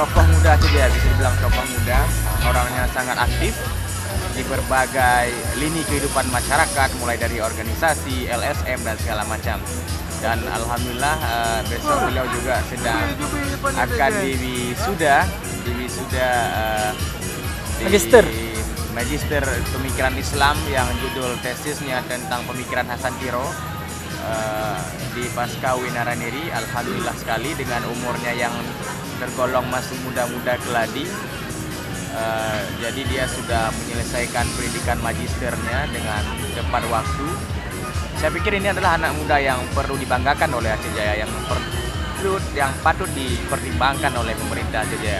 tokoh muda saja, bisa dibilang tokoh muda. Orangnya sangat aktif di berbagai lini kehidupan masyarakat, mulai dari organisasi, LSM dan segala macam. Dan alhamdulillah besok beliau juga sedang akan diwisuda di Magister. Magister Pemikiran Islam yang judul tesisnya tentang pemikiran Hasan Tiro di Pasca Winaraneri. Alhamdulillah sekali dengan umurnya yang tergolong masih muda-muda keladi. Jadi dia sudah menyelesaikan pendidikan magisternya dengan tepat waktu. Saya pikir ini adalah anak muda yang perlu dibanggakan oleh Aceh Jaya, yang patut dipertimbangkan oleh pemerintah Aceh Jaya.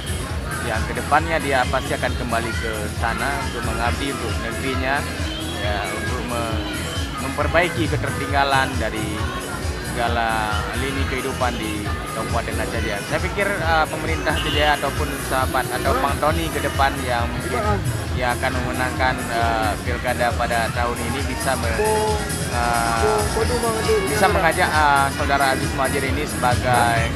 Yang kedepannya dia pasti akan kembali ke sana untuk mengabdi untuk negerinya, ya, untuk memperbaiki ketertinggalan dari segala lini kehidupan di Kabupaten Aceh Jaya. Saya pikir pemerintah Aceh Jaya ataupun sahabat atau Bang Tony ke depan yang mungkin yang akan memenangkan pilkada pada tahun ini bisa mengajak saudara Aziz Muhajir ini sebagai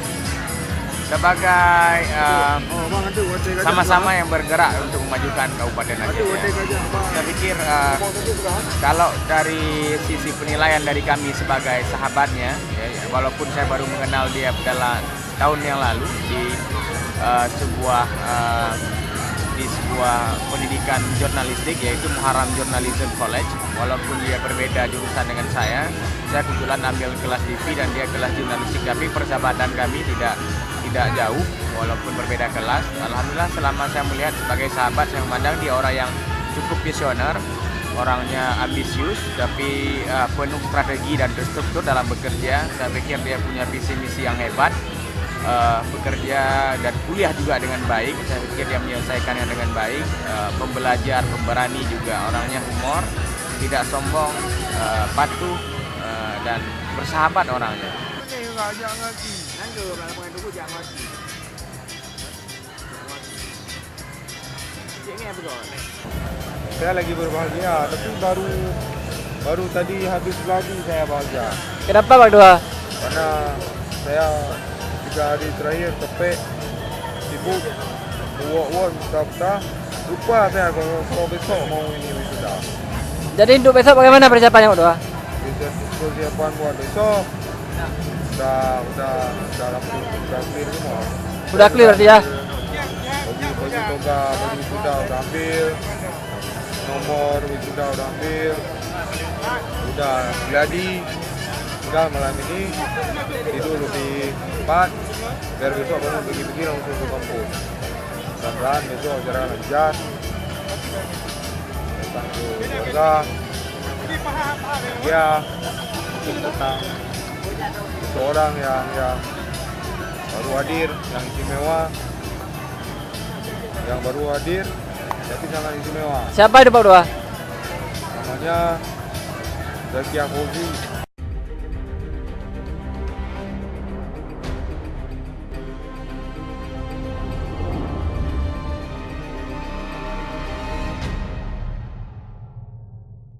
sama-sama yang bergerak untuk memajukan Kabupaten Aceh Jaya. Saya pikir kalau dari sisi penilaian dari kami sebagai sahabatnya, walaupun saya baru mengenal dia dalam tahun yang lalu di sebuah pendidikan jurnalistik, yaitu Muharram Journalism College. Walaupun dia berbeda jurusan dengan saya kebetulan ambil kelas TV dan dia kelas jurnalistik, tapi persahabatan kami tidak jauh walaupun berbeda kelas. Alhamdulillah selama saya melihat sebagai sahabat, saya memandang dia orang yang cukup visioner, orangnya ambisius tapi penuh strategi dan terstruktur dalam bekerja. Saya pikir dia punya visi misi yang hebat, bekerja dan kuliah juga dengan baik. Saya pikir dia menyelesaikannya dengan baik, pembelajar, pemberani juga, orangnya humor, tidak sombong, patuh dan bersahabat orangnya. Saya lagi berbahagia, tapi baru tadi habis lagu saya bahagia. Kenapa Pak Dua? Karena saya 3 hari terakhir capek, sibuk, work, betah. Lupa saya kalau besok mau ini wisuda. Jadi untuk besok bagaimana persiapannya Pak Dua? Persiapan buat besok udah clear semua. Sudah clear berarti ya? Baju toga, baju wisuda udah ambil, nomor wisuda udah ambil, udah gladi, udah malam ini tidur lebih cepat biar besok bangun pergi langsung ke kampus. Mudah-mudahan besok acara lancar, datang ke keluarga, dia tentang seseorang yang baru hadir, yang istimewa, yang baru hadir tapi sangat istimewa. Siapa itu Pak Dua? Namanya Zakia Fauzi.